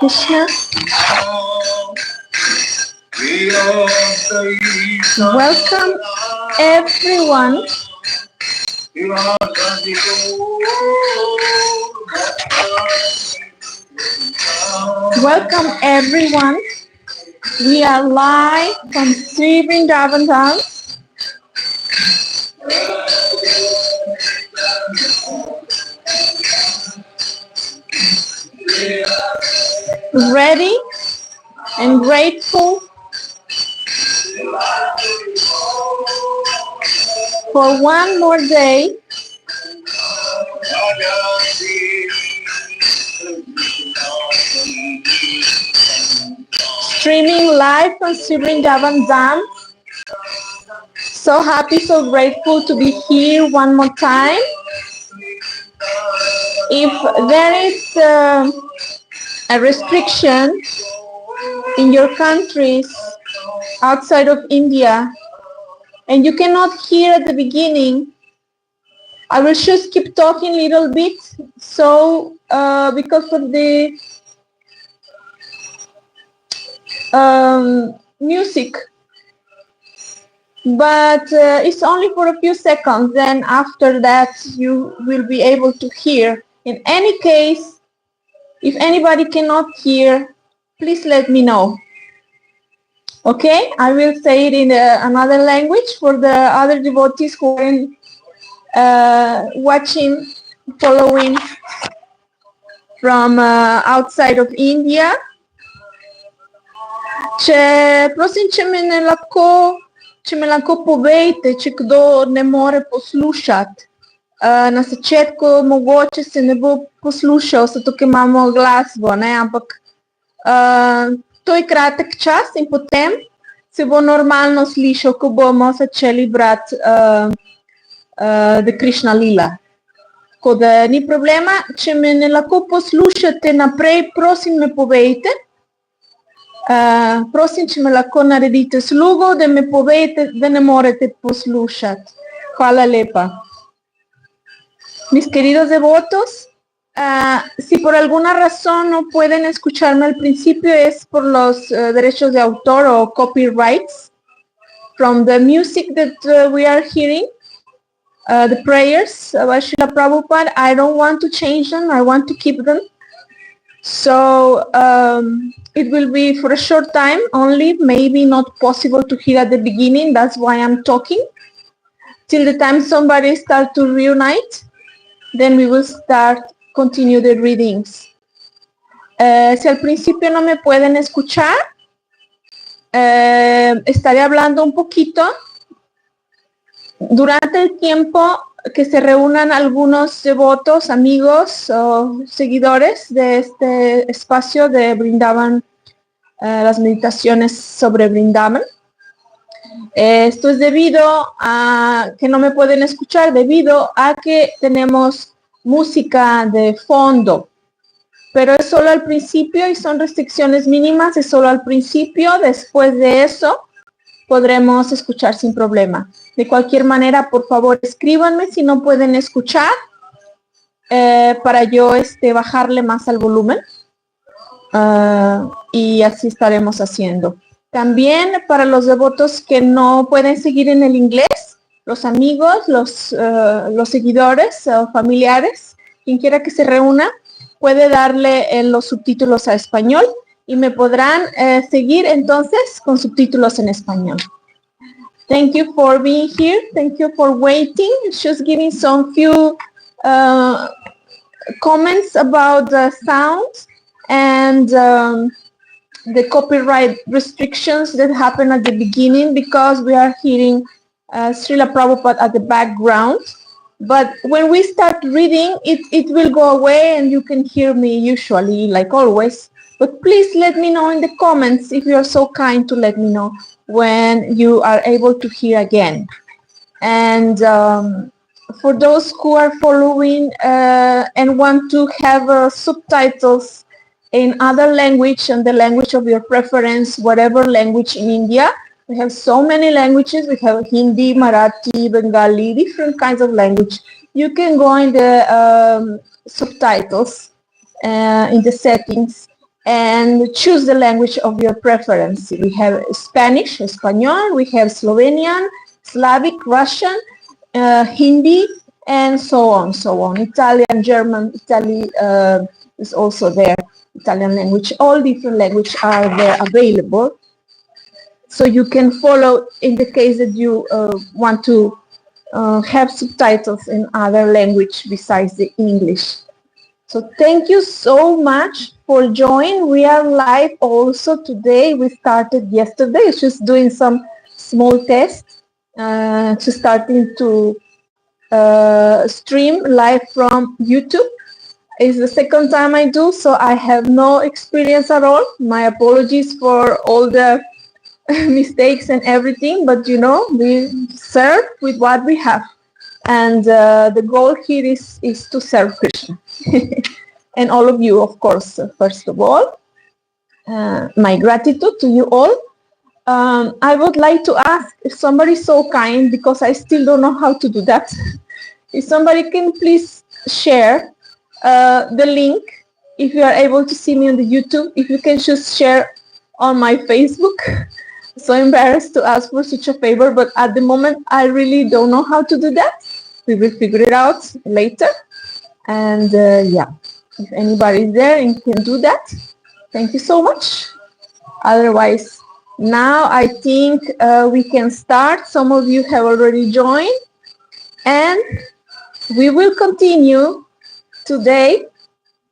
Krishna. Welcome everyone. Welcome everyone. We are live from Sri Vrindavan Dham. Ready and grateful for one more day streaming live from Sri Vrindavan Dham. So happy, so grateful to be here one more time. If there is a restriction in your countries outside of India and you cannot hear at the beginning, I will just keep talking a little bit. So because of the music, but it's only for a few seconds, then after that you will be able to hear. In any case, if anybody cannot hear, please let me know. Okay, I will say it in another language for the other devotees who are watching, following from outside of India. Prosim, če me lahko povejte, če kdo ne more poslušati. Na začetku mogoče se ne bo poslušal, zato ker imamo glasbo, ne? Ampak to je kratek čas in potem se bo normalno slišal, ko bomo začeli brati KRISHNA lila. Tako da ni problema, če me ne lahko poslušate naprej, prosim me povejte. Prosim, če me lahko naredite slugo, da me povejte, da ne morete poslušati. Hvala lepa. Mis queridos devotos, si por alguna razón no pueden escucharme al principio es por los derechos de autor o copyrights from the music that we are hearing, the prayers by Srila Prabhupada. I don't want to change them, I want to keep them. So it will be for a short time only, maybe not possible to hear at the beginning, that's why I'm talking. Till the time somebody starts to reunite, then we will continue the readings. Si al principio no me pueden escuchar, estaré hablando un poquito. Durante el tiempo que se reúnan algunos devotos, amigos o seguidores de este espacio de Vrindavan, las meditaciones sobre Vrindavan. Esto es debido a que no me pueden escuchar, debido a que tenemos música de fondo. Pero es solo al principio y son restricciones mínimas, es solo al principio. Después de eso podremos escuchar sin problema. De cualquier manera, por favor, escríbanme si no pueden escuchar para yo bajarle más al volumen y así estaremos haciendo. También para los devotos que no pueden seguir en el inglés, los amigos, los seguidores o familiares, quien quiera que se reúna, puede darle los subtítulos a español y me podrán seguir entonces con subtítulos en español. Thank you for being here. Thank you for waiting. Just giving some few comments about the sound and the copyright restrictions that happen at the beginning because we are hearing Srila Prabhupada at the background. But when we start reading, it will go away and you can hear me usually, like always. But please let me know in the comments if you are so kind to let me know when you are able to hear again. And for those who are following and want to have subtitles in other language and the language of your preference, whatever language in India, we have so many languages. We have Hindi, Marathi, Bengali, different kinds of language. You can go in the subtitles, in the settings, and choose the language of your preference. We have Spanish, Espanol, we have Slovenian, Slavic, Russian, Hindi, and so on, so on. Italian, German, Italy is also there, Italian language. All different languages are there available. So you can follow in the case that you want to have subtitles in other language besides the English. So thank you so much for joining. We are live also today. We started yesterday. It's just doing some small tests to starting to stream live from YouTube. It's the second time I do, so I have no experience at all. My apologies for all the mistakes and everything, but you know, we serve with what we have. And the goal here is to serve Krishna. And all of you, of course, first of all. My gratitude to you all. I would like to ask if somebody is so kind, because I still don't know how to do that. If somebody can please share the link, if you are able to see me on the YouTube, if you can just share on my Facebook. So embarrassed to ask for such a favor, but at the moment I really don't know how to do that. We will figure it out later. And yeah, if anybody is there and can do that, thank you so much. Otherwise, now I think we can start. Some of you have already joined, and we will continue today,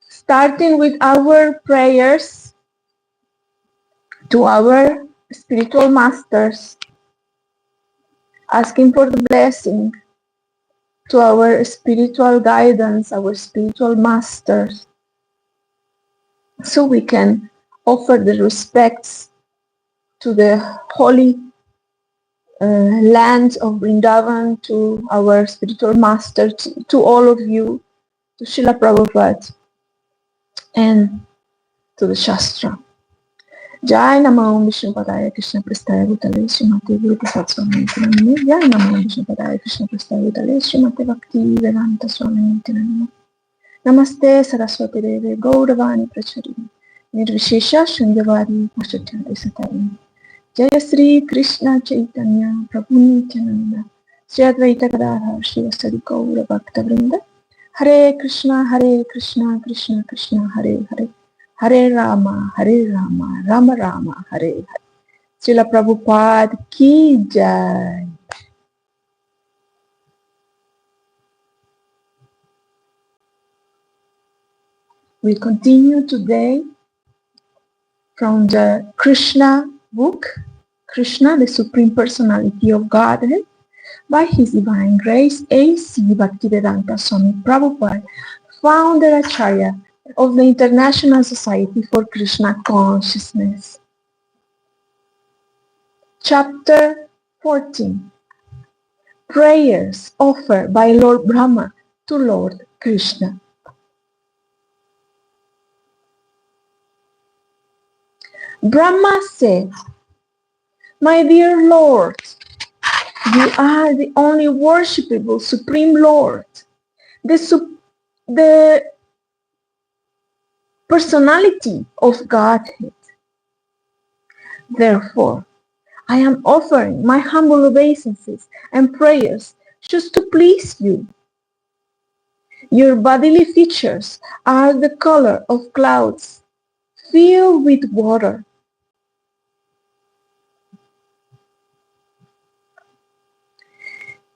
starting with our prayers to our spiritual masters, asking for the blessing to our spiritual guidance, our spiritual masters, so we can offer the respects to the holy land of Vrindavan, to our spiritual masters, to all of you, to Srila Prabhupada, and to the Shastra. Jai Namo Vishnu Padaya Krishna Prasthaya Bhutale Srimate Bhakti Swami Namo. Jai Namo Vishnu Padaya Krishna Prasthaya Bhutale Srimate Bhakti Vedanta Swami Namo. Namaste Saraswati Deve Gauravani Pracharini Nirvishesha Shandavari Pashatyante Satarini. Jaya Sri Krishna Chaitanya Prabhu Nityananda Sri Advaita Gadadhar Shivasari Gaura Bhakta Vrinda. Hare Krishna Krishna Krishna Hare Hare, Hare Rama Rama Rama Hare Hare. Srila Prabhupada Ki Jai. We continue today from the Krishna book, Krishna, the Supreme Personality of Godhead, by His Divine Grace, A.C. Bhaktivedanta Swami Prabhupada, founder Acharya of the International Society for Krishna Consciousness. Chapter 14. Prayers offered by Lord Brahma to Lord Krishna. Brahma said, "My dear Lord, you are the only worshipable Supreme Lord, the personality of Godhead. Therefore, I am offering my humble obeisances and prayers just to please you. Your bodily features are the color of clouds filled with water.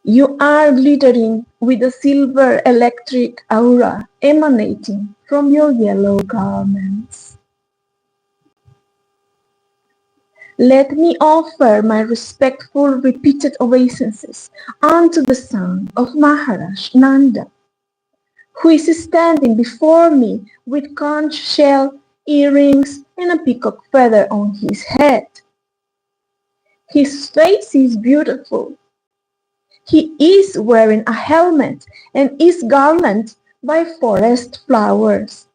You are glittering with a silver electric aura emanating from your yellow garments. Let me offer my respectful repeated obeisances unto the son of Maharaj Nanda, who is standing before me with conch shell earrings and a peacock feather on his head. His face is beautiful. He is wearing a helmet and is garlanded by forest flowers.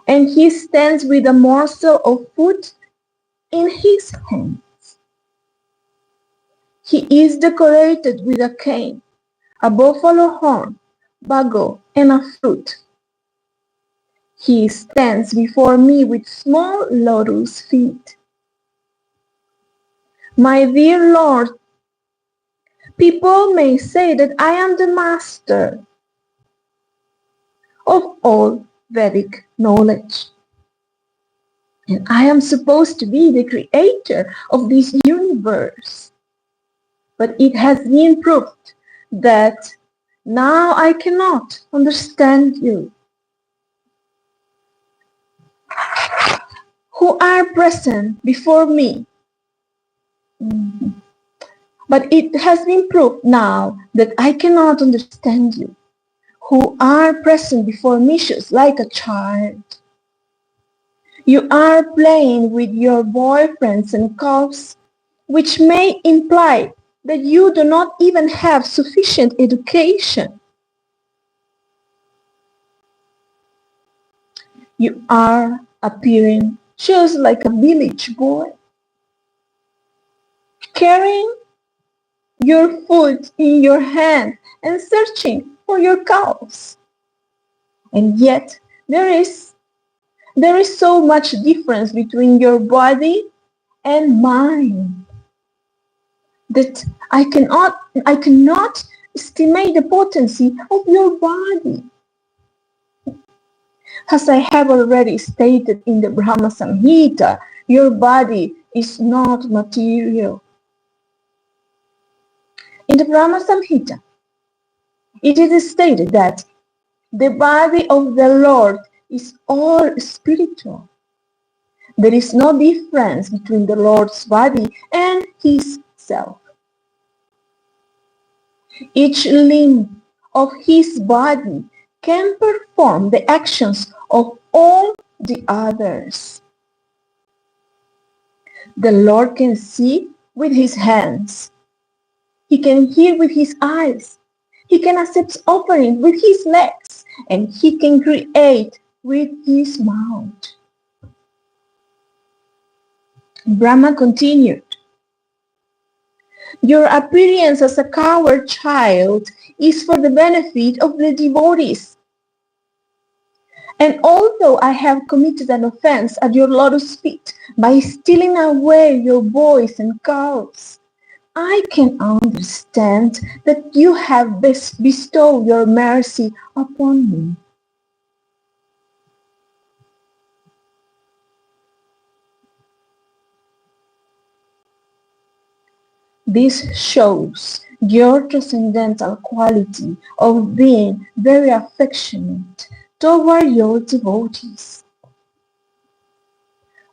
And he stands with a morsel of food in his hands. He is decorated with a cane, a buffalo horn, bugle, and a flute. He stands before me with small lotus feet. My dear Lord, people may say that I am the master of all Vedic knowledge. And I am supposed to be the creator of this universe. But it has been proved that now I cannot understand you, who are present before me. But it has been proved now that I cannot understand you, who are present before me just like a child. You are playing with your boyfriends and calves, which may imply that you do not even have sufficient education. You are appearing just like a village boy, carrying your food in your hand and searching for your cows. And yet there is so much difference between your body and mine that I cannot estimate the potency of your body. As I have already stated in the Brahmā your body is not material. In the Brahmā it is stated that the body of the Lord is all spiritual. There is no difference between the Lord's body and his self. Each limb of his body can perform the actions of all the others. The Lord can see with his hands. He can hear with his eyes. He can accept offering with his legs. And he can create with his mouth. Brahma continued, your appearance as a coward child is for the benefit of the devotees. And although I have committed an offense at your lotus feet by stealing away your boys and cows, I can understand that you have bestowed your mercy upon me. This shows your transcendental quality of being very affectionate toward your devotees.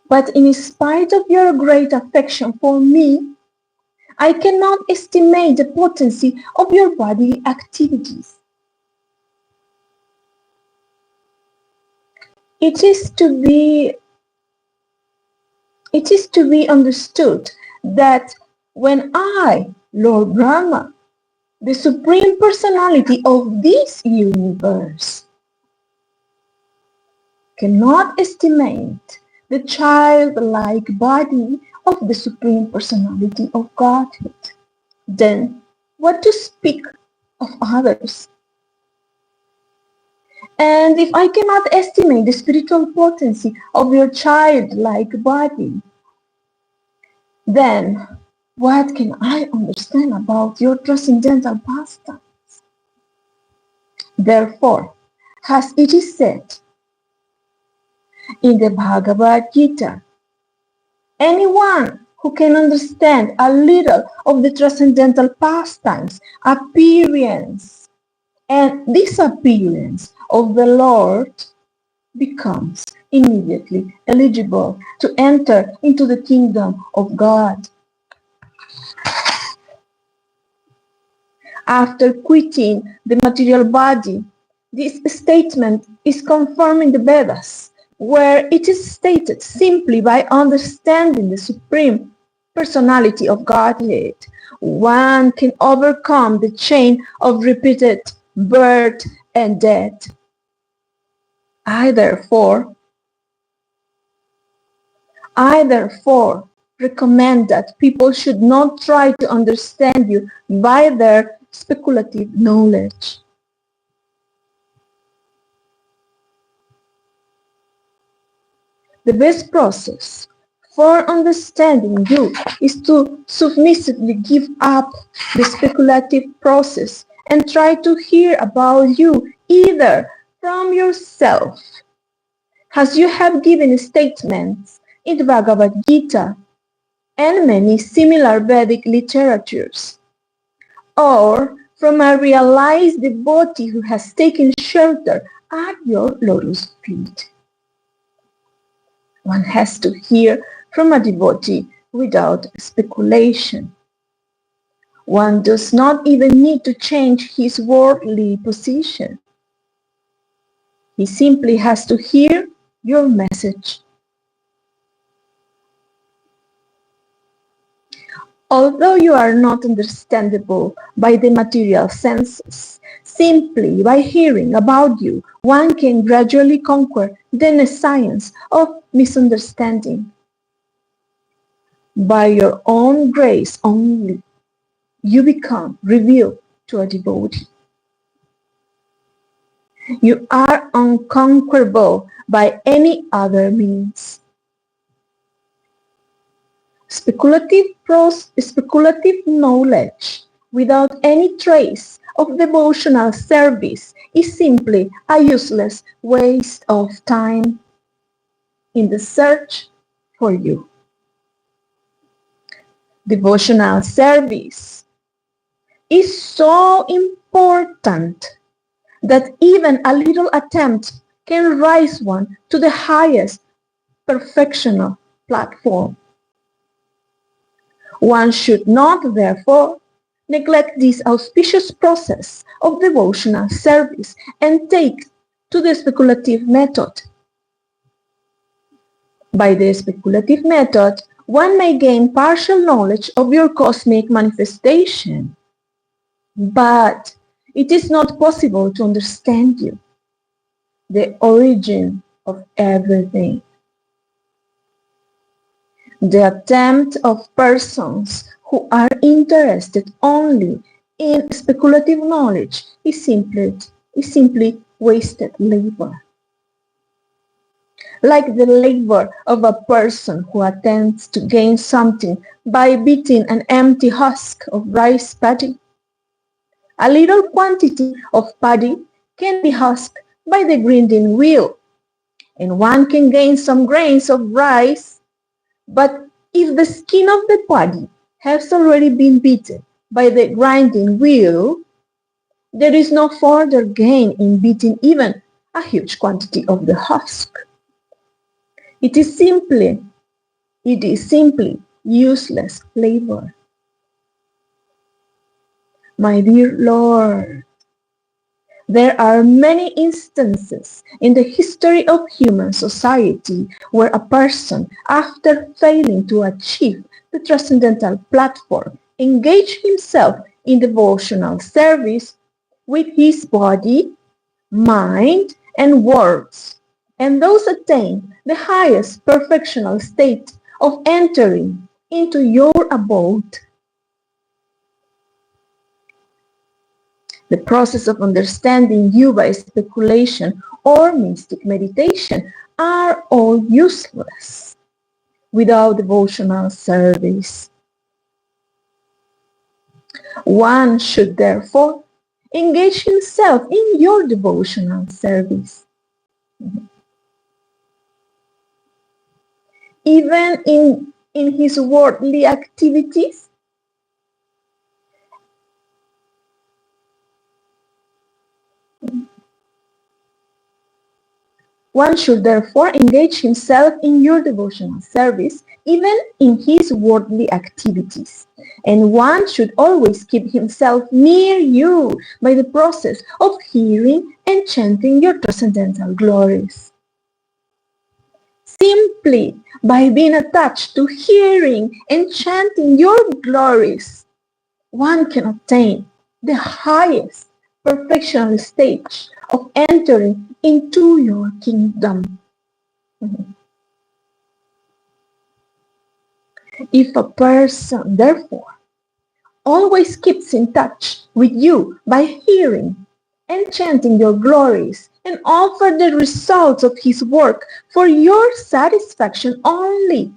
But in spite of your great affection for me, I cannot estimate the potency of your bodily activities. It is to be understood that when I, Lord Brahma, the Supreme Personality of this universe, cannot estimate the childlike body of the Supreme Personality of Godhead, then what to speak of others? And if I cannot estimate the spiritual potency of your childlike body, then what can I understand about your transcendental pastimes? Therefore, as it is said in the Bhagavad Gita, anyone who can understand a little of the transcendental pastimes, appearance, and disappearance of the Lord becomes immediately eligible to enter into the kingdom of God. After quitting the material body, this statement is confirmed in the Vedas, where it is stated simply by understanding the Supreme Personality of Godhead, one can overcome the chain of repeated birth and death. I therefore recommend that people should not try to understand you by their speculative knowledge. The best process for understanding you is to submissively give up the speculative process and try to hear about you either from yourself, as you have given statements in the Bhagavad Gita and many similar Vedic literatures, or from a realized devotee who has taken shelter at your lotus feet. One has to hear from a devotee without speculation. One does not even need to change his worldly position. He simply has to hear your message. Although you are not understandable by the material senses, simply by hearing about you, one can gradually conquer the science of misunderstanding. By your own grace only, you become revealed to a devotee. You are unconquerable by any other means. Speculative knowledge without any trace of devotional service is simply a useless waste of time in the search for you. Devotional service is so important that even a little attempt can rise one to the highest perfectional platform. One should not, therefore, neglect this auspicious process of devotional service and take to the speculative method. By the speculative method, one may gain partial knowledge of your cosmic manifestation, but it is not possible to understand you, the origin of everything. The attempt of persons who are interested only in speculative knowledge is simply wasted labor. Like the labor of a person who attempts to gain something by beating an empty husk of rice paddy. A little quantity of paddy can be husked by the grinding wheel, and one can gain some grains of rice. But if the skin of the paddy has already been beaten by the grinding wheel, there is no further gain in beating even a huge quantity of the husk. It is simply useless labor. My dear Lord, there are many instances in the history of human society where a person, after failing to achieve the transcendental platform, engaged himself in devotional service with his body, mind, and words, and those attain the highest perfectional state of entering into your abode. The process of understanding you by speculation or mystic meditation are all useless without devotional service. One should therefore engage himself in your devotional service. Even in his worldly activities, one should therefore engage himself in your devotional service, even in his worldly activities. And one should always keep himself near you by the process of hearing and chanting your transcendental glories. Simply by being attached to hearing and chanting your glories, one can obtain the highest perfectional stage of entering into your kingdom. If a person, therefore, always keeps in touch with you by hearing and chanting your glories and offer the results of his work for your satisfaction only.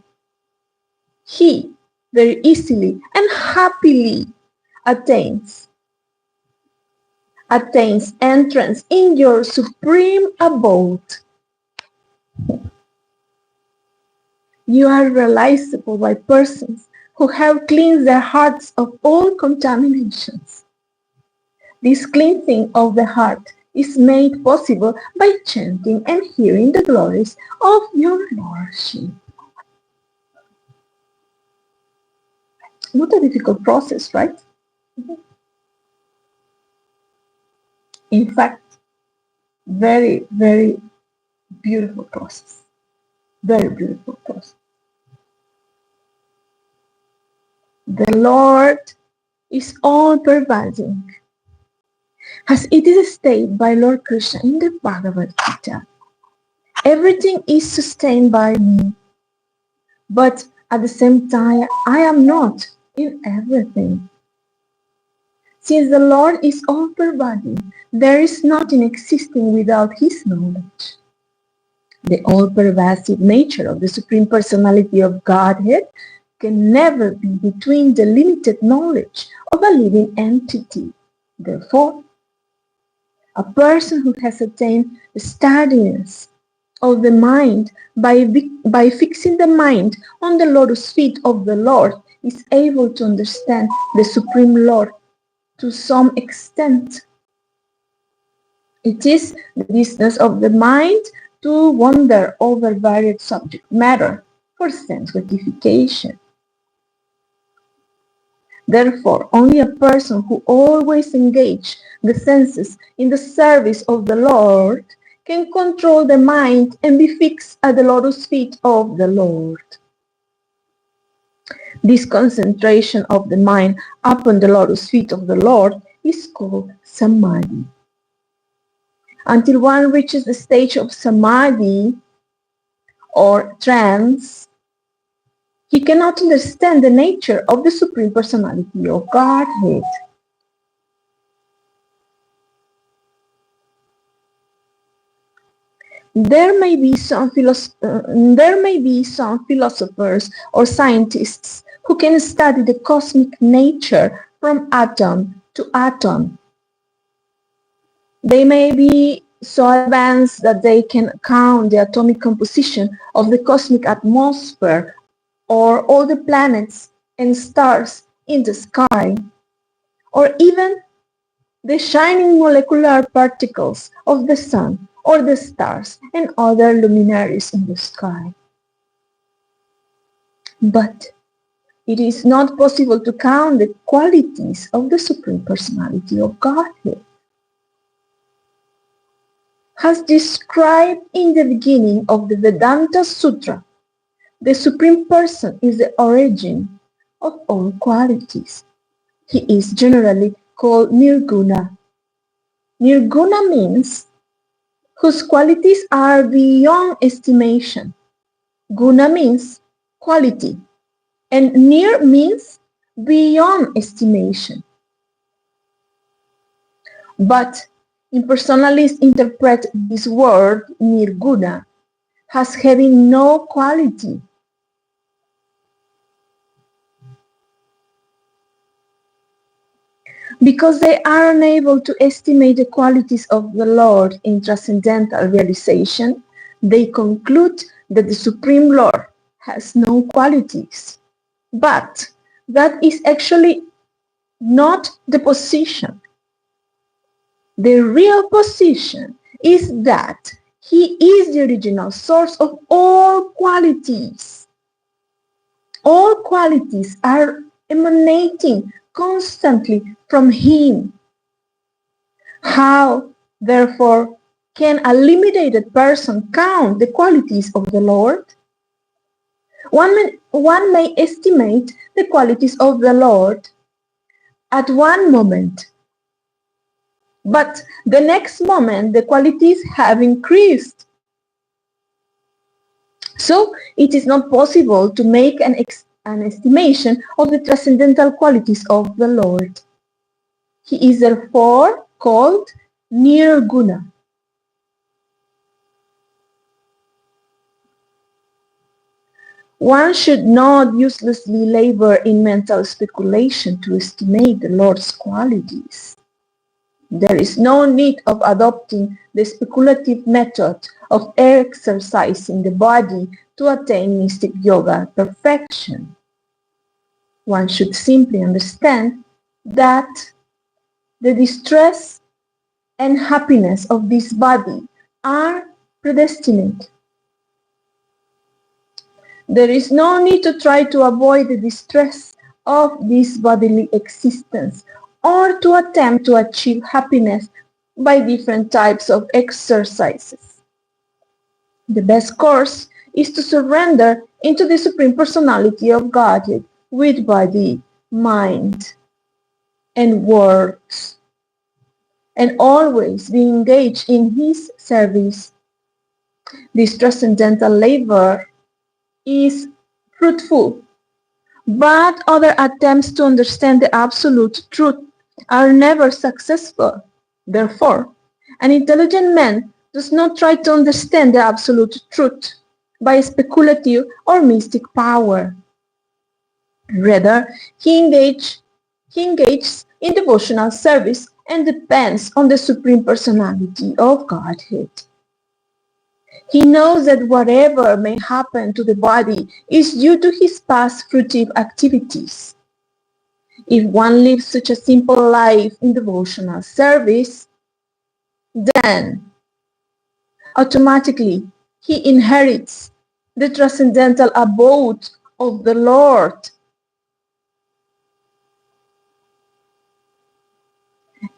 He very easily and happily attains entrance in your supreme abode. You are realizable by persons who have cleansed their hearts of all contaminations. This cleansing of the heart is made possible by chanting and hearing the glories of your Lordship. Not a difficult process, right? In fact, very, very beautiful process. Very beautiful process. The Lord is all-pervading, as it is stated by Lord Krishna in the Bhagavad Gita. Everything is sustained by me, but at the same time, I am not in everything. Since the Lord is all-pervading, there is nothing existing without His knowledge. The all-pervasive nature of the Supreme Personality of Godhead can never be between the limited knowledge of a living entity. Therefore, a person who has attained the steadiness of the mind by fixing the mind on the lotus feet of the Lord is able to understand the Supreme Lord to some extent. It is the business of the mind to wander over varied subject matter for sense gratification. Therefore, only a person who always engages the senses in the service of the Lord can control the mind and be fixed at the lotus feet of the Lord. This concentration of the mind upon the lotus feet of the Lord is called samadhi. Until one reaches the stage of samadhi or trance, he cannot understand the nature of the Supreme Personality of Godhead. There may be some philosophers or scientists who can study the cosmic nature from atom to atom. They may be so advanced that they can count the atomic composition of the cosmic atmosphere or all the planets and stars in the sky, or even the shining molecular particles of the sun or the stars and other luminaries in the sky. But it is not possible to count the qualities of the Supreme Personality of Godhead. As described in the beginning of the Vedanta Sutra, the Supreme Person is the origin of all qualities. He is generally called Nirguna. Nirguna means whose qualities are beyond estimation. Guna means quality, and Nir means beyond estimation. But impersonalists interpret this word, Nirguna, as having no quality. Because they are unable to estimate the qualities of the Lord in transcendental realization, they conclude that the Supreme Lord has no qualities. But that is actually not the position. The real position is that He is the original source of all qualities. All qualities are emanating constantly from Him. How, therefore, can a limited person count the qualities of the Lord? One may estimate the qualities of the Lord at one moment, but the next moment the qualities have increased. So it is not possible to make an estimation of the transcendental qualities of the Lord. He is therefore called Nirguna. One should not uselessly labor in mental speculation to estimate the Lord's qualities. There is no need of adopting the speculative method of exercising the body to attain mystic yoga perfection. One should simply understand that the distress and happiness of this body are predestined. There is no need to try to avoid the distress of this bodily existence or to attempt to achieve happiness by different types of exercises. The best course is to surrender into the Supreme Personality of Godhead with body, mind, and words, and always be engaged in His service. This transcendental labor is fruitful, but other attempts to understand the absolute truth are never successful. Therefore, an intelligent man does not try to understand the absolute truth by speculative or mystic power. Rather, he engages in devotional service and depends on the Supreme Personality of Godhead. He knows that whatever may happen to the body is due to his past fruitive activities. If one lives such a simple life in devotional service, then automatically he inherits the transcendental abode of the Lord.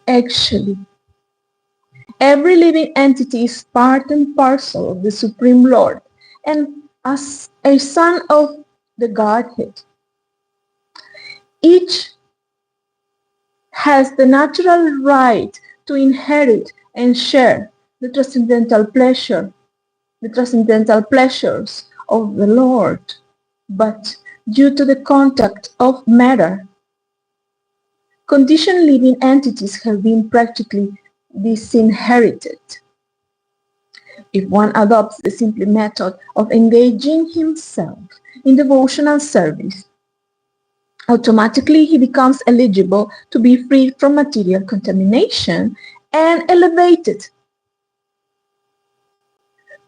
Actually, every living entity is part and parcel of the Supreme Lord and as a son of the Godhead. Each has the natural right to inherit and share the transcendental pleasures of the Lord, but due to the contact of matter, conditioned living entities have been practically disinherited. If one adopts the simple method of engaging himself in devotional service, automatically he becomes eligible to be free from material contamination and elevated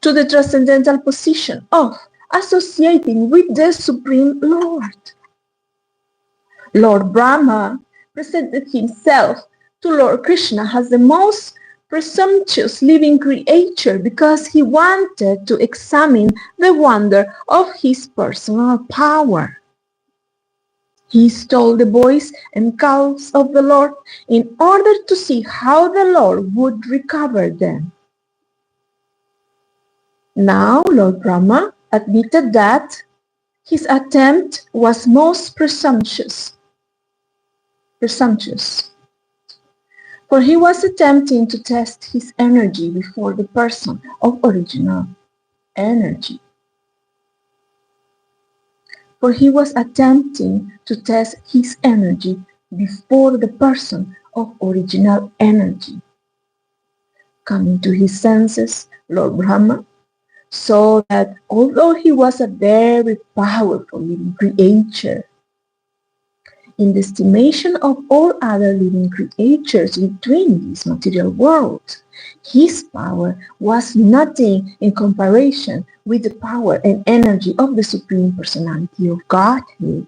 to the transcendental position of associating with the Supreme Lord. Lord Brahma presented himself to Lord Krishna as the most presumptuous living creature because he wanted to examine the wonder of his personal power. He stole the boys and cows of the Lord in order to see how the Lord would recover them. Now Lord Brahma admitted that his attempt was most presumptuous, for he was attempting to test his energy before the person of original energy. For he was attempting to test his energy before the person of original energy. Coming to his senses, Lord Brahma saw that although he was a very powerful living creature, in the estimation of all other living creatures between this material world, his power was nothing in comparison with the power and energy of the Supreme Personality of Godhead.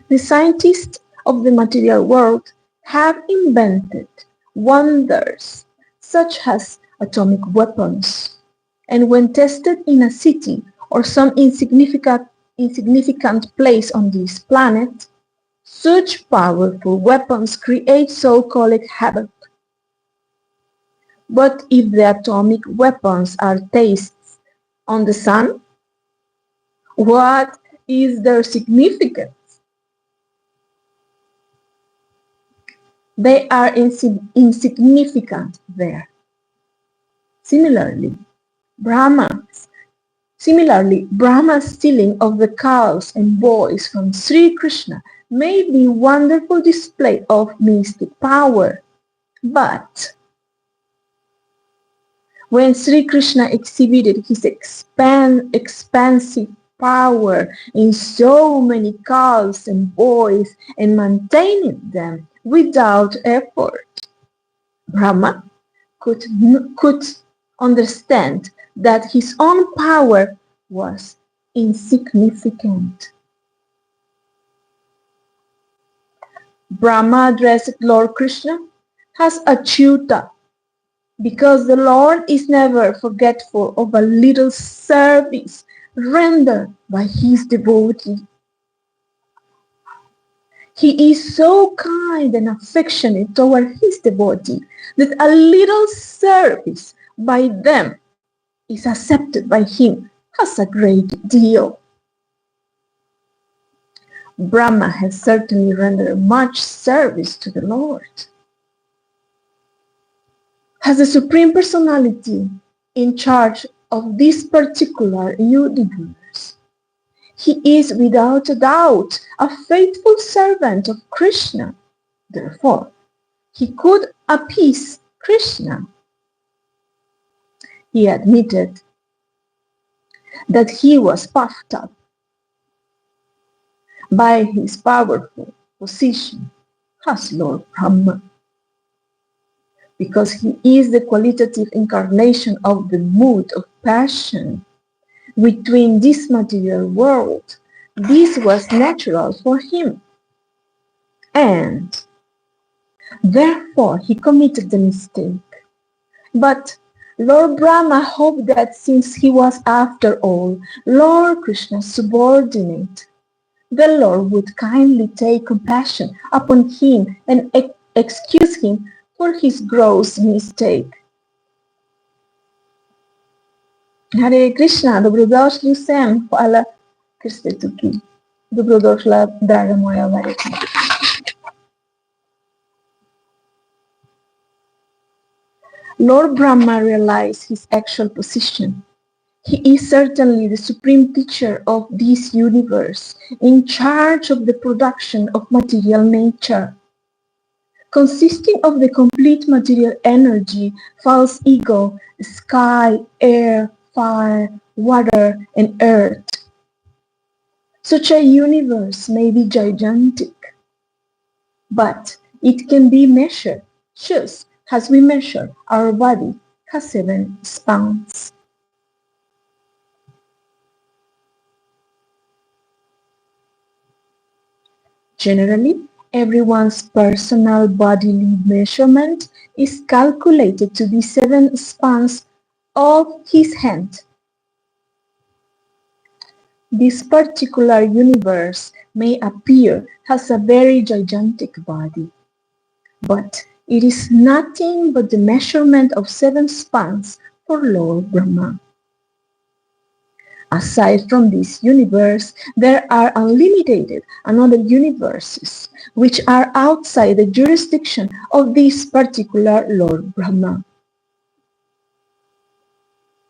The scientists of the material world have invented wonders such as atomic weapons, and when tested in a city or some insignificant place on this planet, such powerful weapons create so-called havoc. But if the atomic weapons are tested on the sun, what is their significance? They are insignificant there. Similarly, Brahma's stealing of the cows and boys from Sri Krishna may be a wonderful display of mystic power, but When Sri Krishna exhibited his expansive power in so many calves and boys and maintaining them without effort, Brahma could understand that his own power was insignificant. Brahma addressed Lord Krishna as Achyuta, because the Lord is never forgetful of a little service rendered by his devotee. He is so kind and affectionate toward his devotee that a little service by them is accepted by him as a great deal. Brahma has certainly rendered much service to the Lord. As the Supreme Personality in charge of this particular universe, he is without a doubt a faithful servant of Krishna. Therefore, he could appease Krishna. He admitted that he was puffed up by his powerful position as Lord Brahma, because he is the qualitative incarnation of the mood of passion between this material world. This was natural for him, and therefore he committed the mistake. But Lord Brahma hoped that since he was after all Lord Krishna's subordinate, the Lord would kindly take compassion upon him and excuse him for his gross mistake. Hare Krishna, dobrodošli vsem, hvala, ker ste tukaj. Dobrodošla, draga moja Vareka. Lord Brahma realized his actual position. He is certainly the supreme teacher of this universe, in charge of the production of material nature, consisting of the complete material energy, false ego, sky, air, fire, water, and earth. Such a universe may be gigantic, but it can be measured just as we measure our body has 7 spans. Generally, everyone's personal bodily measurement is calculated to be 7 spans of his hand. This particular universe may appear as a very gigantic body, but it is nothing but the measurement of 7 spans for Lord Brahma. Aside from this universe, there are unlimited other universes which are outside the jurisdiction of this particular Lord Brahma.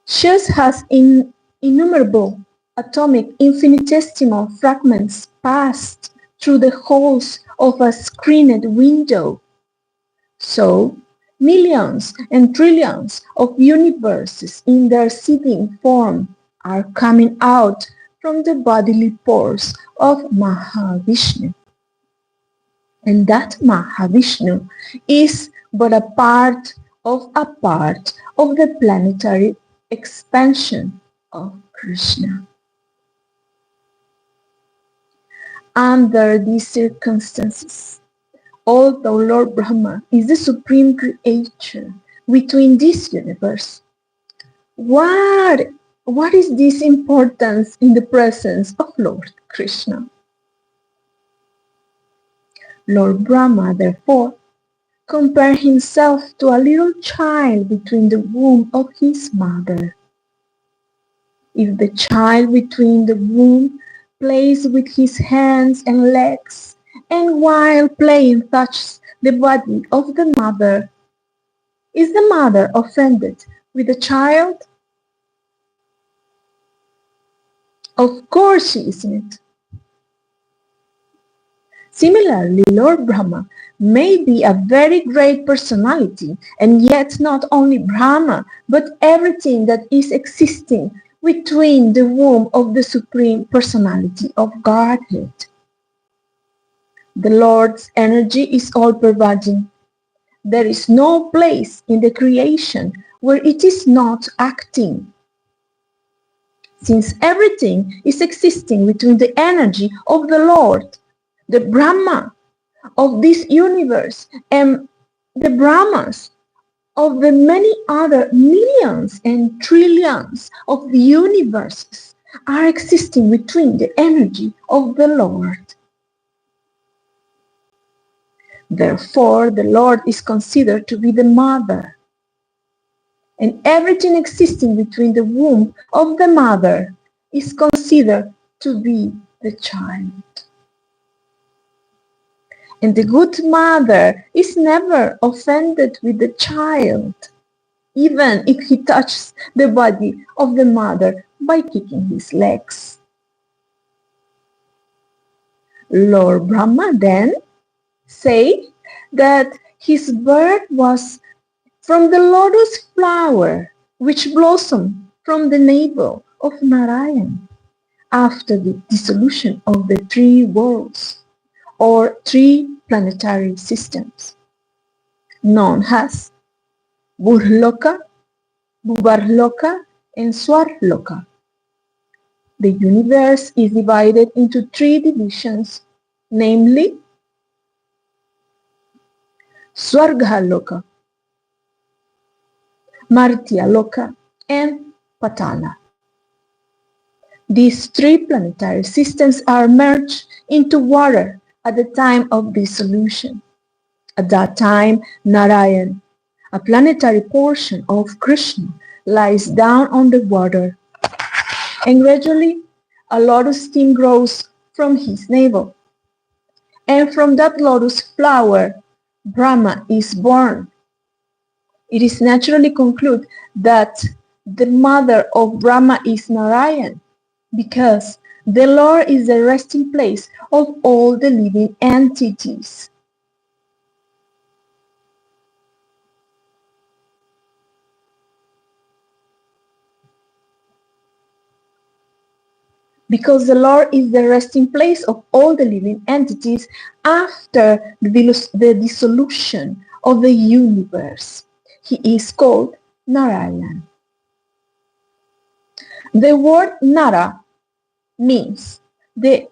Just as innumerable atomic infinitesimal fragments passed through the holes of a screened window, so millions and trillions of universes in their seething form are coming out from the bodily pores of Mahavishnu. And that Mahavishnu is but a part of the planetary expansion of Krishna. Under these circumstances, although Lord Brahma is the supreme creator within this universe, what is this importance in the presence of Lord Krishna? Lord Brahma, therefore, compared himself to a little child between the womb of his mother. If the child between the womb plays with his hands and legs, and while playing touches the body of the mother, is the mother offended with the child? Of course she isn't. Similarly, Lord Brahma may be a very great personality, and yet not only Brahma, but everything that is existing between the womb of the Supreme Personality of Godhead. The Lord's energy is all-pervading. There is no place in the creation where it is not acting. Since everything is existing between the energy of the Lord, the Brahma of this universe, and the Brahmas of the many other millions and trillions of the universes are existing between the energy of the Lord. Therefore, the Lord is considered to be the mother, and everything existing between the womb of the mother is considered to be the child. And the good mother is never offended with the child, even if he touches the body of the mother by kicking his legs. Lord Brahma then said that his birth was from the lotus flower which blossomed from the navel of Narayan after the dissolution of the three worlds or three planetary systems, known as Burloka, Bhubarloka, and Swarloka. The universe is divided into three divisions, namely Swargaloka, Martyaloka, and Patala. These three planetary systems are merged into water at the time of dissolution. At that time, Narayan, a planetary portion of Krishna, lies down on the water, and gradually a lotus stem grows from his navel. And from that lotus flower, Brahma is born. It is naturally concluded that the mother of Brahma is Narayan, because the Lord is the resting place of all the living entities. Because the Lord is the resting place of all the living entities after the dissolution of the universe, he is called Narayan. The word Nara means the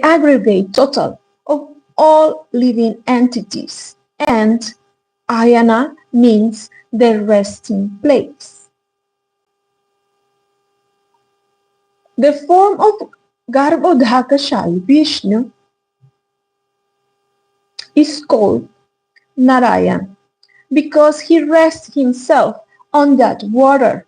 aggregate total of all living entities, and Ayana means the resting place. The form of Garbhodhakashali Vishnu is called Narayan because he rests himself on that water.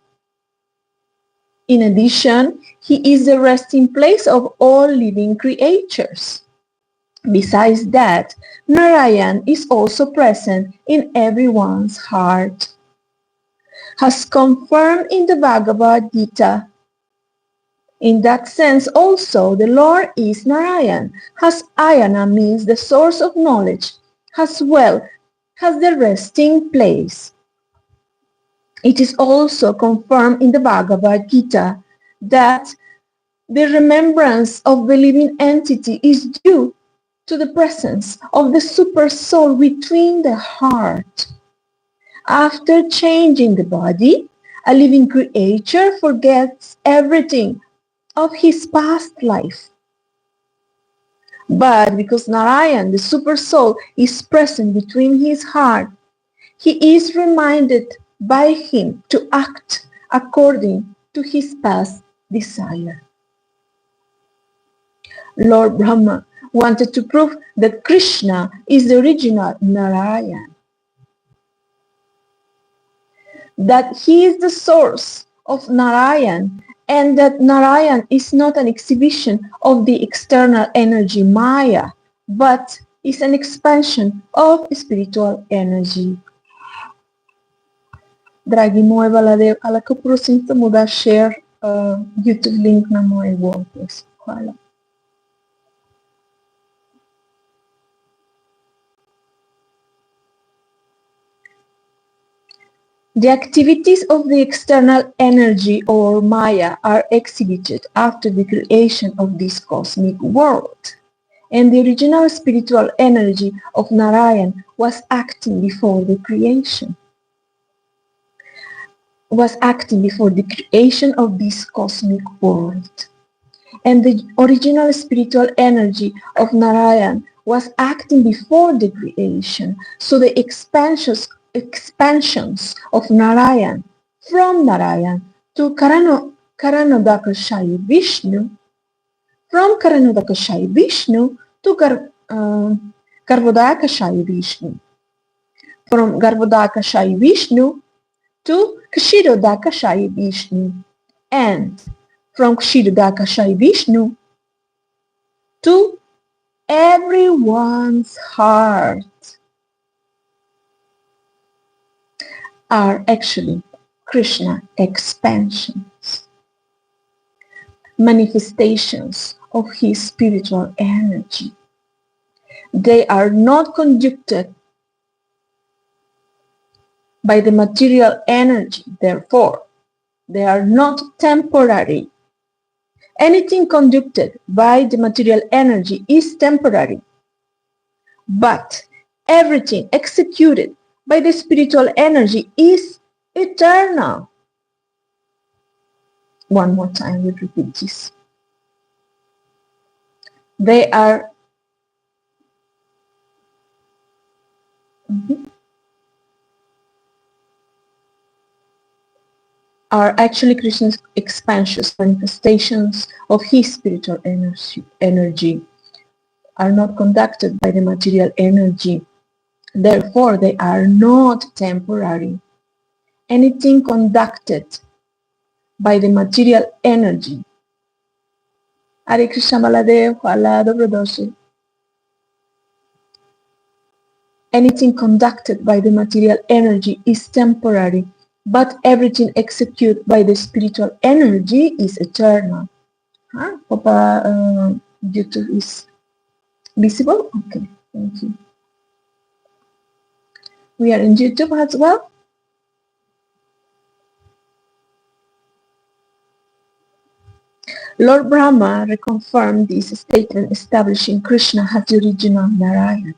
In addition, he is the resting place of all living creatures. Besides that, Narayan is also present in everyone's heart. As confirmed in the Bhagavad Gita, in that sense also the Lord is Narayan, as Ayana means the source of knowledge, as well as the resting place. It is also confirmed in the Bhagavad Gita that the remembrance of the living entity is due to the presence of the super soul within the heart. After changing the body, a living creature forgets everything of his past life. But because Narayan, the super soul, is present between his heart, he is reminded by him to act according to his past desire. Lord Brahma wanted to prove that Krishna is the original Narayan, that he is the source of Narayan, and that Narayan is not an exhibition of the external energy Maya, but is an expansion of spiritual energy. Dragi moje Baladev, ale ako prosim tomu da share YouTube link na moj WordPress. Hvala. The activities of the external energy or Maya are exhibited after the creation of this cosmic world. And the original spiritual energy of Narayan was acting before the creation. Of this cosmic world. And the original spiritual energy of Narayan was acting before the creation. So the expansions of Narayan, from Narayan to Karanodakashayi Vishnu, from Karanodakashayi Vishnu to Garbhodakashayi Vishnu, from Garbhodakashayi Vishnu to Kshirodakashayi Vishnu, and from Kshirodakashayi Vishnu to everyone's heart are actually Krishna expansions, manifestations of his spiritual energy. They are not conducted by the material energy, therefore, they are not temporary. Anything conducted by the material energy is temporary, but everything executed by the spiritual energy is eternal. One more time, we repeat this. They are actually Krishna's expansions, manifestations of his spiritual energy are not conducted by the material energy. Therefore, they are not temporary. Anything conducted by the material energy. Hare Krishna Baladev, Hala Dobrodoshi. Anything conducted by the material energy is temporary, but everything executed by the spiritual energy is eternal. Papa, YouTube is visible? Okay, thank you. We are in YouTube as well. Lord Brahma reconfirmed this statement, establishing Krishna as the original Narayan.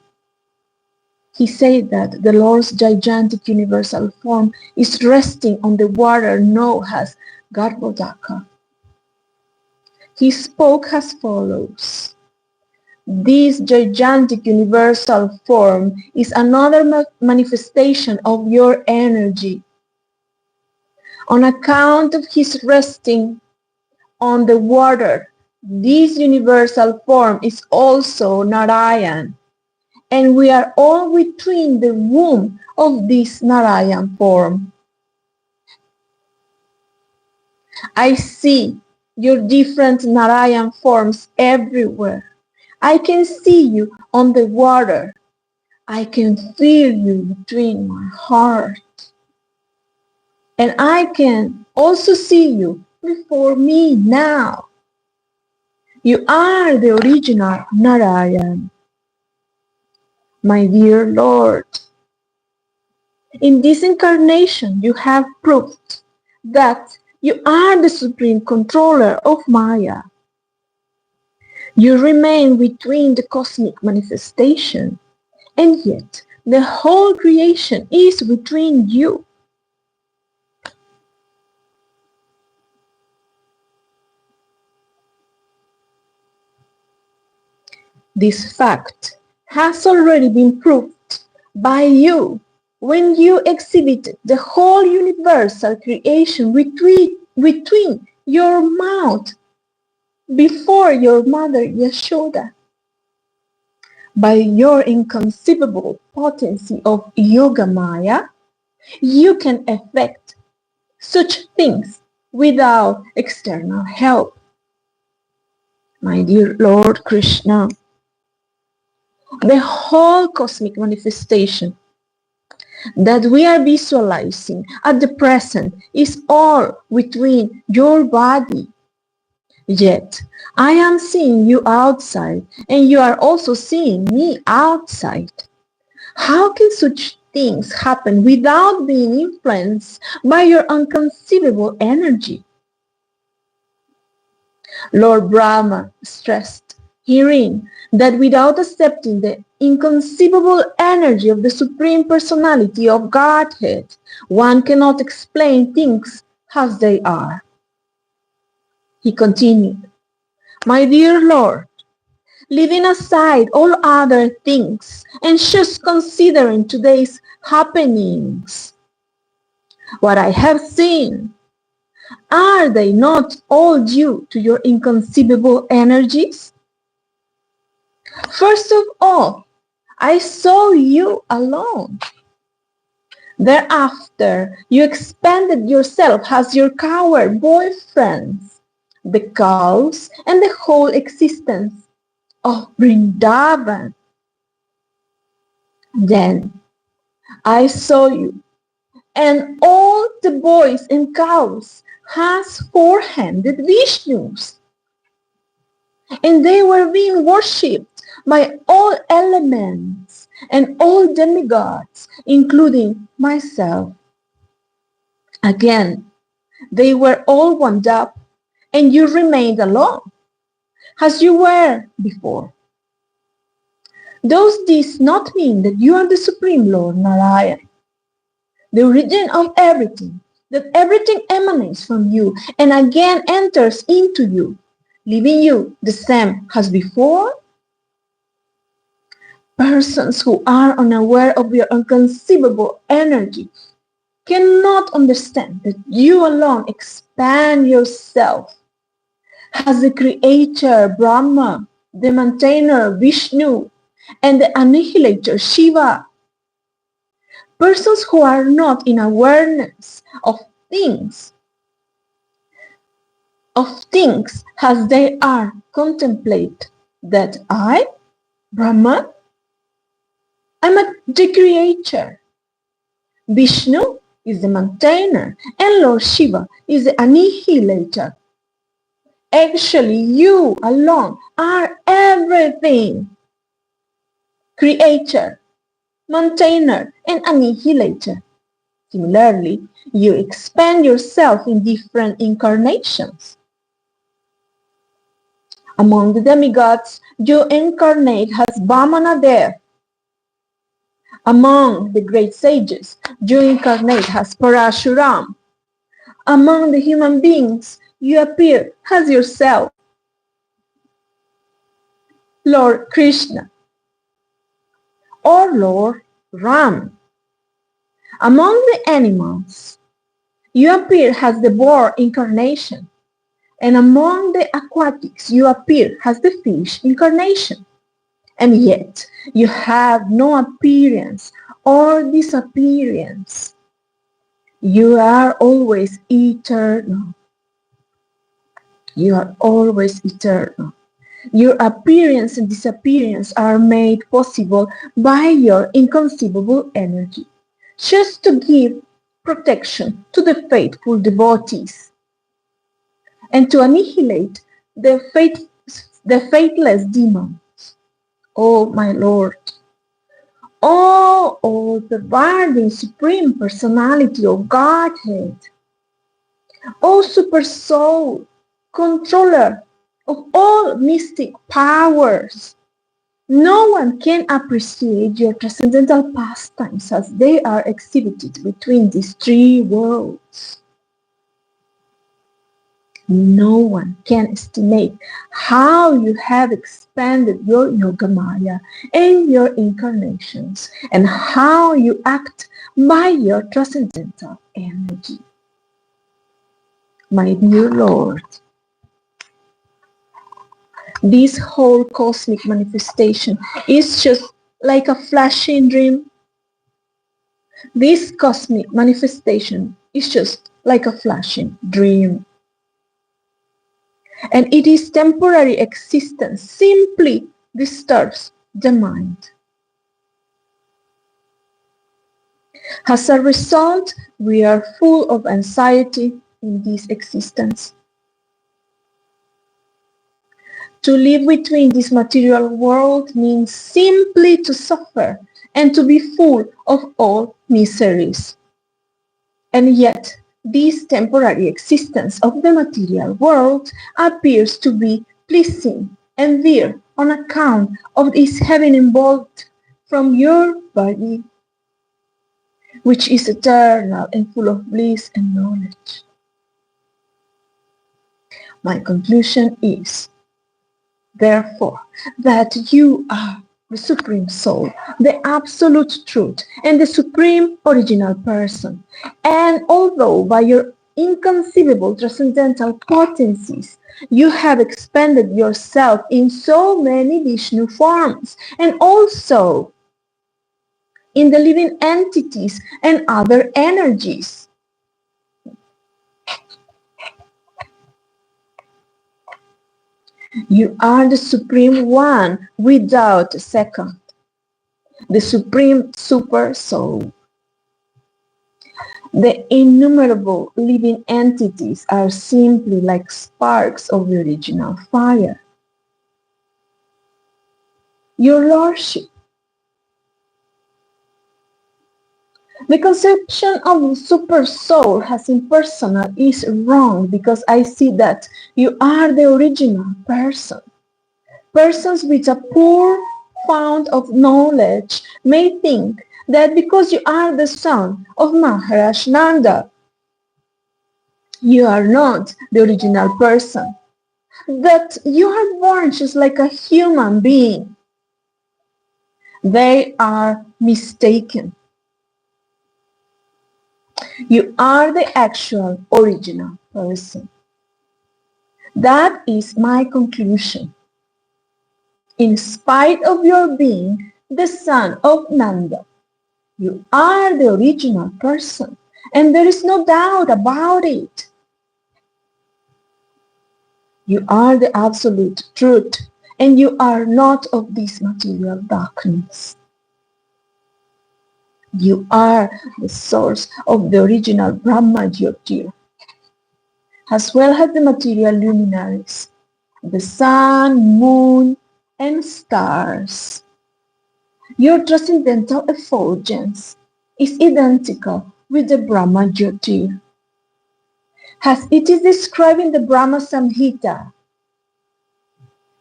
He said that the Lord's gigantic universal form is resting on the water known as Garbhodaka. He spoke as follows. This gigantic universal form is another manifestation of your energy. On account of his resting on the water, this universal form is also Narayan. And we are all within the womb of this Narayan form. I see your different Narayan forms everywhere. I can see you on the water. I can feel you between my heart. And I can also see you before me now. You are the original Narayan. My dear Lord, in this incarnation you have proved that you are the supreme controller of Maya. You remain between the cosmic manifestation, and yet the whole creation is between you. This fact has already been proved by you when you exhibited the whole universal creation between your mouth before your mother Yashoda. By your inconceivable potency of Yoga Maya, you can effect such things without external help. My dear Lord Krishna, the whole cosmic manifestation that we are visualizing at the present is all within your body. Yet, I am seeing you outside, and you are also seeing me outside. How can such things happen without being influenced by your inconceivable energy. Lord Brahma stressed herein that without accepting the inconceivable energy of the Supreme Personality of Godhead, one cannot explain things as they are. He continued, "My dear Lord, leaving aside all other things and just considering today's happenings, what I have seen, are they not all due to your inconceivable energies? First of all, I saw you alone. Thereafter, you expanded yourself as your coward boyfriends, the cows, and the whole existence of Vrindavan. Then I saw you, and all the boys and cows has four-handed Vishnus, and they were being worshipped by all elements and all demigods, including myself. Again, they were all wound up, and you remained alone, as you were before. Does this not mean that you are the Supreme Lord Narayan, the origin of everything, that everything emanates from you and again enters into you, leaving you the same as before? Persons who are unaware of your inconceivable energy cannot understand that you alone expand yourself as the creator Brahma, the maintainer Vishnu, and the annihilator Shiva. Persons who are not in awareness of things as they are contemplate that I, Brahma, am the creator. Vishnu is the maintainer and Lord Shiva is the annihilator. Actually, you alone are everything. Creator, maintainer, and annihilator. Similarly, you expand yourself in different incarnations. Among the demigods, you incarnate as Vamanadev. Among the great sages, you incarnate as Parashuram. Among the human beings, you appear as yourself, Lord Krishna, or Lord Ram. Among the animals, you appear as the boar incarnation, and among the aquatics, you appear as the fish incarnation. And yet, you have no appearance or disappearance. You are always eternal. You are always eternal. Your appearance and disappearance are made possible by your inconceivable energy, just to give protection to the faithful devotees and to annihilate the faithless demons. Oh, my Lord, oh, the pervading Supreme Personality of Godhead, oh, Super Soul, controller of all mystic powers, no one can appreciate your transcendental pastimes as they are exhibited between these three worlds. No one can estimate how you have expanded your Yogamaya and your incarnations, and how you act by your transcendental energy. My dear Lord, this whole cosmic manifestation is just like a flashing dream. This cosmic manifestation is just like a flashing dream. And it is temporary existence simply disturbs the mind. As a result, we are full of anxiety in this existence. To live between this material world means simply to suffer and to be full of all miseries. And yet, this temporary existence of the material world appears to be pleasing and dear on account of its having evolved from your body, which is eternal and full of bliss and knowledge. My conclusion is, therefore, that you are the Supreme Soul, the Absolute Truth, and the Supreme Original Person. And although by your inconceivable transcendental potencies, you have expanded yourself in so many Vishnu forms, and also in the living entities and other energies, you are the Supreme One without a second, the Supreme Super Soul. The innumerable living entities are simply like sparks of the original fire. Your Lordship, the conception of the Super Soul as impersonal is wrong because I see that you are the original person. Persons with a poor fount of knowledge may think that because you are the son of Maharaj Nanda, you are not the original person, that you are born just like a human being. They are mistaken. You are the actual original person. That is my conclusion. In spite of your being the son of Nanda, you are the original person, and there is no doubt about it. You are the absolute truth, and you are not of this material darkness. You are the source of the original Brahma Jyoti, as well as the material luminaries, the sun, moon, and stars. Your transcendental effulgence is identical with the Brahma Jyoti, as it is described in the Brahma Samhita.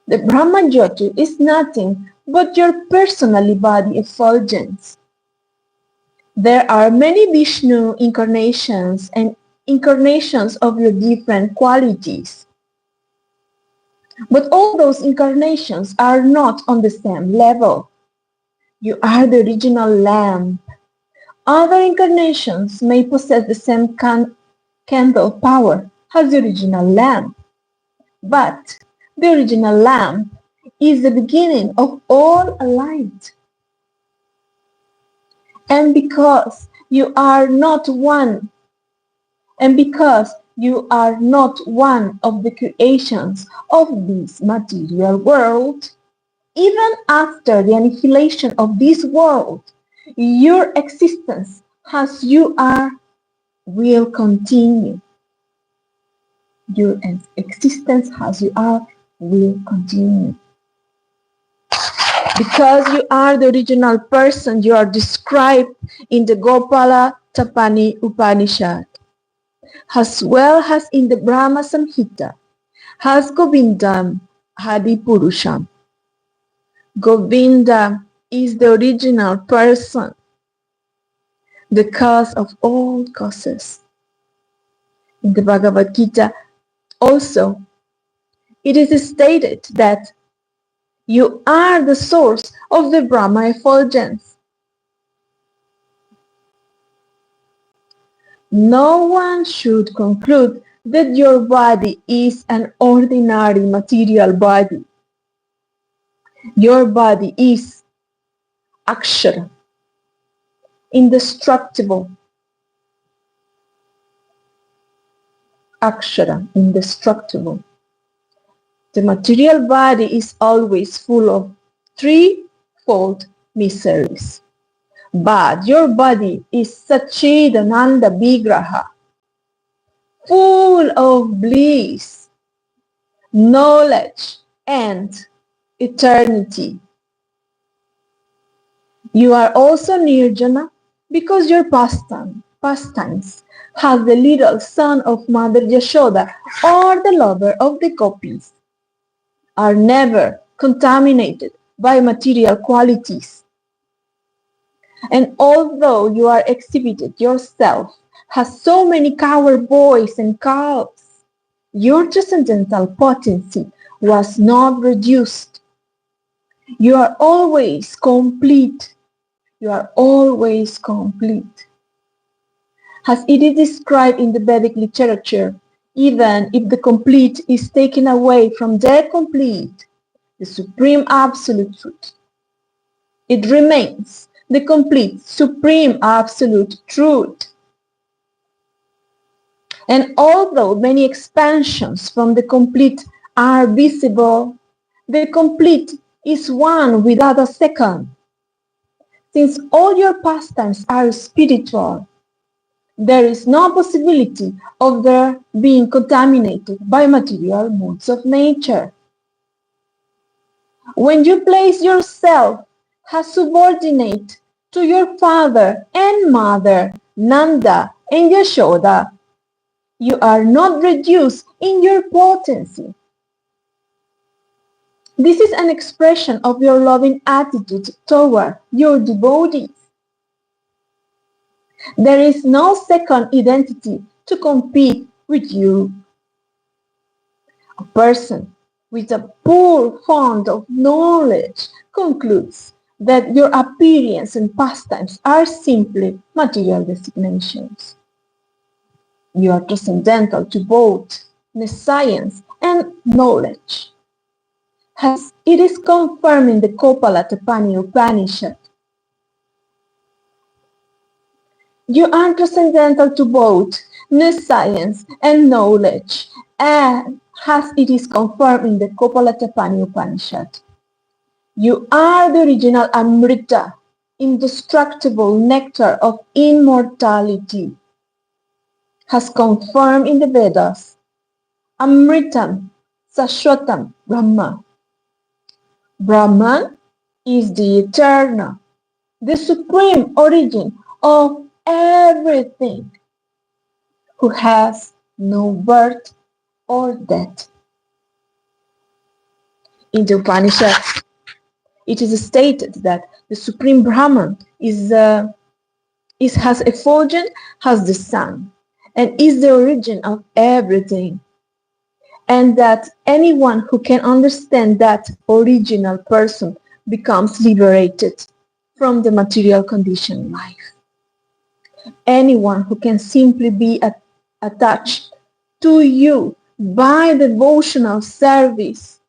The Brahma Jyoti is nothing but your personally body effulgence. There are many Vishnu incarnations and incarnations of your different qualities. But all those incarnations are not on the same level. You are the original lamp. Other incarnations may possess the same candle power as the original lamp. But the original lamp is the beginning of all light. And because you are not one, and because you are not one of the creations of this material world, even after the annihilation of this world, your existence as you are will continue. Your existence as you are will continue. Because you are the original person, you are described in the Gopala Tapani Upanishad, as well as in the Brahma Samhita, as Govindam Hadi Purusham. Govinda is the original person, the cause of all causes. In the Bhagavad Gita also, it is stated that you are the source of the Brahma effulgence. No one should conclude that your body is an ordinary material body. Your body is Akshara, indestructible. Akshara, indestructible. The material body is always full of threefold miseries. But your body is Satchidananda Vigraha, full of bliss, knowledge, and eternity. You are also Nirjana because your pastimes has the little son of Mother Yashoda or the lover of the gopis are never contaminated by material qualities. And although you are exhibited yourself has so many coward boys and calves, your transcendental potency was not reduced. You are always complete. You are always complete. As it is described in the Vedic literature, even if the complete is taken away from the complete, the supreme absolute truth, it remains the complete supreme absolute truth. And although many expansions from the complete are visible, the complete is one without a second. Since all your pastimes are spiritual, there is no possibility of their being contaminated by material modes of nature. When you place yourself as subordinate to your father and mother, Nanda and Yashoda, you are not reduced in your potency. This is an expression of your loving attitude toward your devotees. There is no second identity to compete with you. A person with a poor fund of knowledge concludes that your appearance and pastimes are simply material designations. You are transcendental to both science and knowledge, as it is confirmed in the Kopala-Tapani Upanishad. You are transcendental to both science and knowledge, and as it is confirmed in the Kopala-Tapani Upanishad. You are the original Amrita, indestructible nectar of immortality, as confirmed in the Vedas. Amritam Sashwatam Brahma. Brahman is the eternal, the supreme origin of everything, who has no birth or death. In the Upanishads, it is stated that the supreme Brahman has effulgent as the sun and is the origin of everything, and that anyone who can understand that original person becomes liberated from the material conditioned life. Anyone who can simply be attached to you by devotional service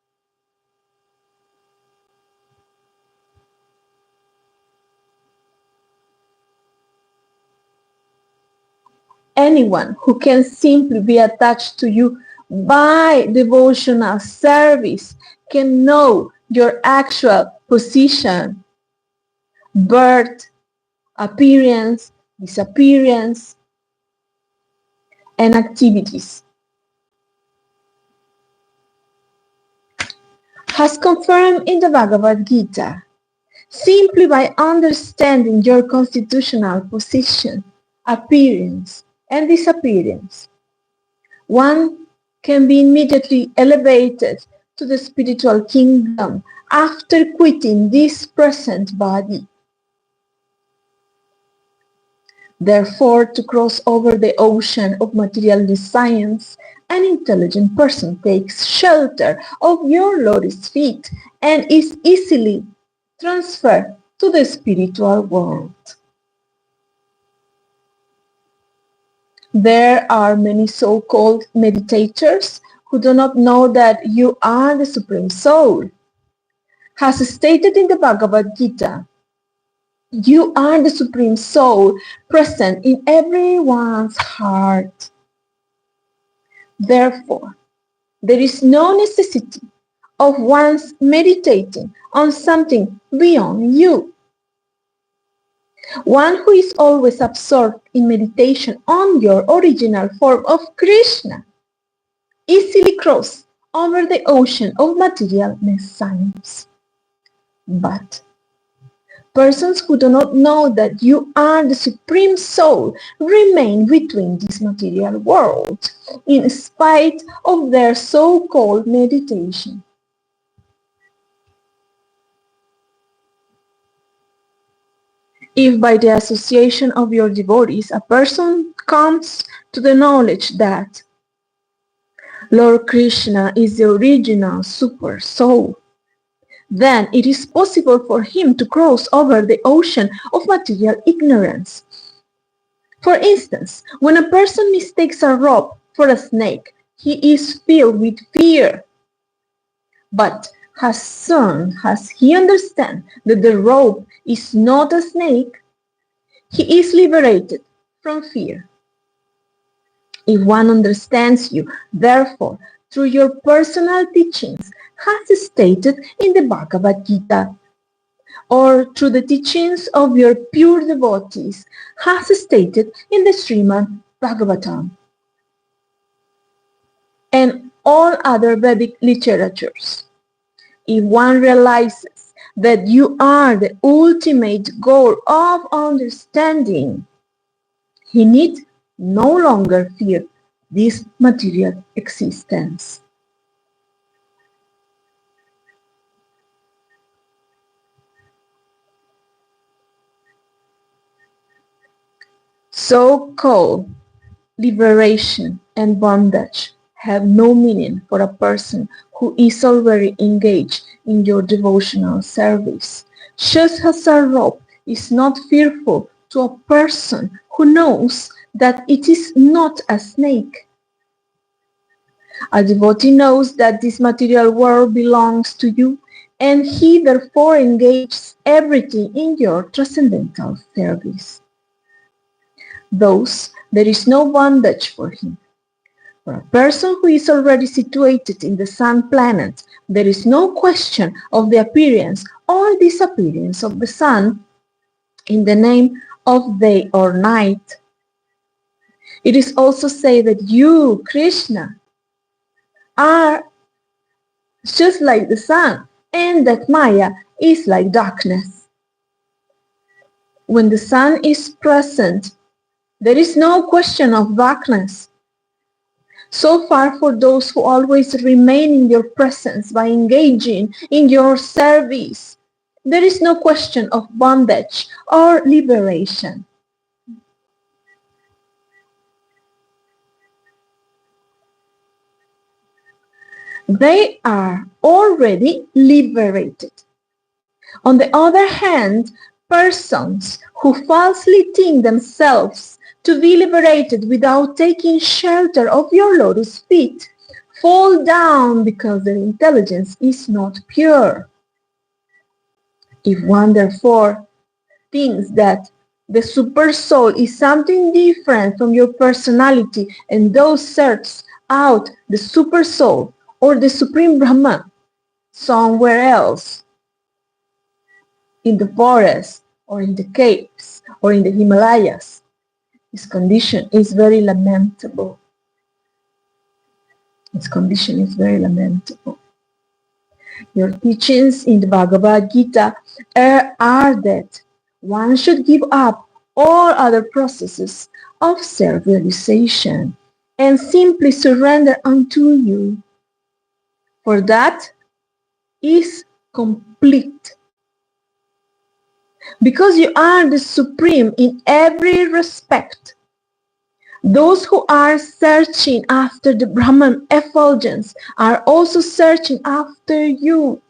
anyone who can simply be attached to you by devotional service can know your actual position, birth, appearance, disappearance, and activities. As confirmed in the Bhagavad Gita, simply by understanding your constitutional position, appearance, and disappearance, one can be immediately elevated to the spiritual kingdom after quitting this present body. Therefore, to cross over the ocean of material science, an intelligent person takes shelter of your lotus feet and is easily transferred to the spiritual world. There are many so-called meditators who do not know that you are the Supreme Soul. As stated in the Bhagavad Gita, you are the Supreme Soul present in everyone's heart. Therefore, there is no necessity of one's meditating on something beyond you. One who is always absorbed in meditation on your original form of Krishna easily crosses over the ocean of material science. But Persons who do not know that you are the Supreme Soul remain between this material world, in spite of their so-called meditation. If by the association of your devotees a person comes to the knowledge that Lord Krishna is the original Super Soul, then it is possible for him to cross over the ocean of material ignorance. For instance, when a person mistakes a rope for a snake, he is filled with fear. But as soon as he understands that the rope is not a snake, he is liberated from fear. If one understands you, therefore, through your personal teachings, as stated in the Bhagavad Gita, or through the teachings of your pure devotees, as stated in the Srimad Bhagavatam, and all other Vedic literatures. If one realizes that you are the ultimate goal of understanding, he need no longer fear this material existence. So-called liberation and bondage have no meaning for a person who is already engaged in your devotional service. Just as a rope is not fearful to a person who knows that it is not a snake. A devotee knows that this material world belongs to you, and he therefore engages everything in your transcendental service. Thus, there is no bondage for him. For a person who is already situated in the sun planet, there is no question of the appearance or disappearance of the sun in the name of day or night. It is also said that you, Krishna, are just like the sun, and that Maya is like darkness. When the sun is present, there is no question of darkness. So far for those who always remain in your presence by engaging in your service, there is no question of bondage or liberation. They are already liberated. On the other hand, persons who falsely think themselves to be liberated without taking shelter of your lotus feet fall down because their intelligence is not pure. If one therefore thinks that the super soul is something different from your personality and thus searches out the super soul or the supreme Brahma somewhere else, in the forest or in the caves or in the Himalayas, his condition is very lamentable. His condition is very lamentable. Your teachings in the Bhagavad Gita are that one should give up all other processes of self-realization and simply surrender unto you. For that is complete. Because you are the supreme in every respect, those who are searching after the Brahman effulgence are also searching after you.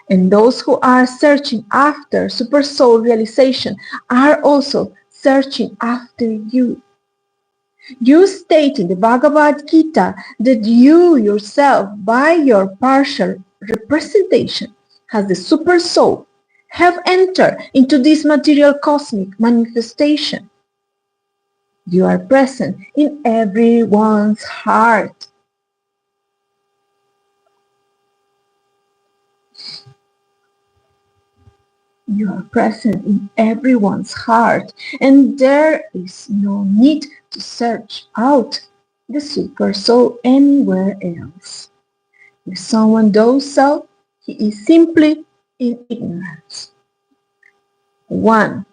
And those who are searching after super soul realization are also searching after you. You state in the Bhagavad Gita that you yourself, by your partial representation as the super soul, have entered into this material cosmic manifestation. You are present in everyone's heart. You are present in everyone's heart, and there is no need to search out the super soul anywhere else. If someone does so, he is simply in ignorance. One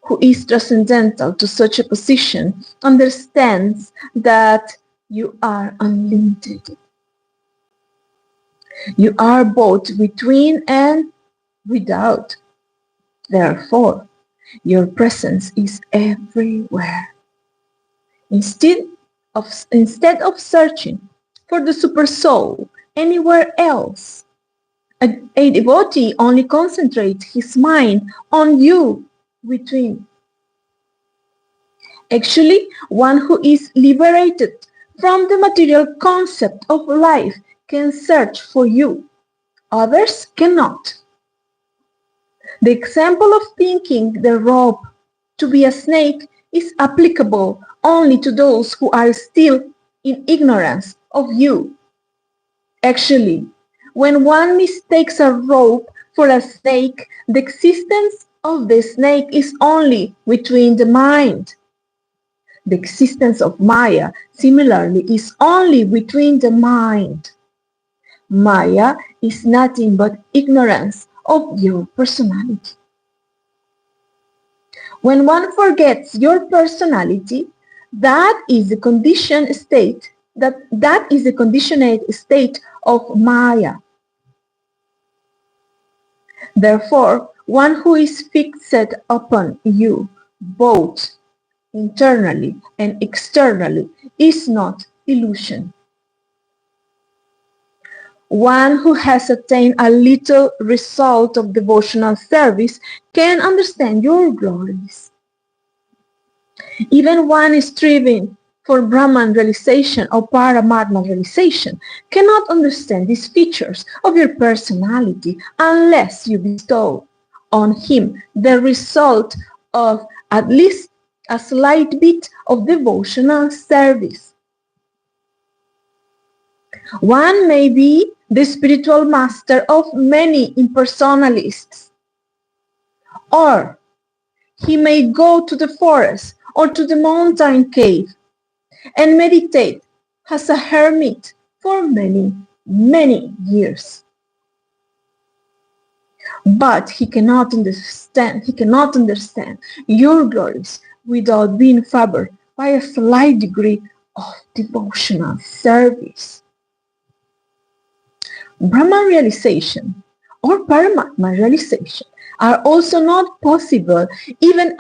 who is transcendental to such a position understands that you are unlimited. You are both between and without. Therefore, your presence is everywhere. Instead of searching for the super soul anywhere else, a devotee only concentrates his mind on you within. Actually, one who is liberated from the material concept of life can search for you. Others cannot. The example of thinking the rope to be a snake is applicable only to those who are still in ignorance of you. Actually, when one mistakes a rope for a snake, the existence of the snake is only within the mind. The existence of Maya, similarly, is only within the mind. Maya is nothing but ignorance of your personality. When one forgets your personality, that is the conditioned state, that is the conditioned state of Maya. Therefore, one who is fixed upon you, both internally and externally, is not illusion. One who has attained a little result of devotional service can understand your glories. Even one striving for Brahman realization or Paramatma realization cannot understand these features of your personality unless you bestow on him the result of at least a slight bit of devotional service. One may be the spiritual master of many impersonalists, or he may go to the forest or to the mountain cave and meditate as a hermit for many, many years. But he cannot understand your glories without being favored by a slight degree of devotional service. Brahman realization or Paramatma realization are also not possible even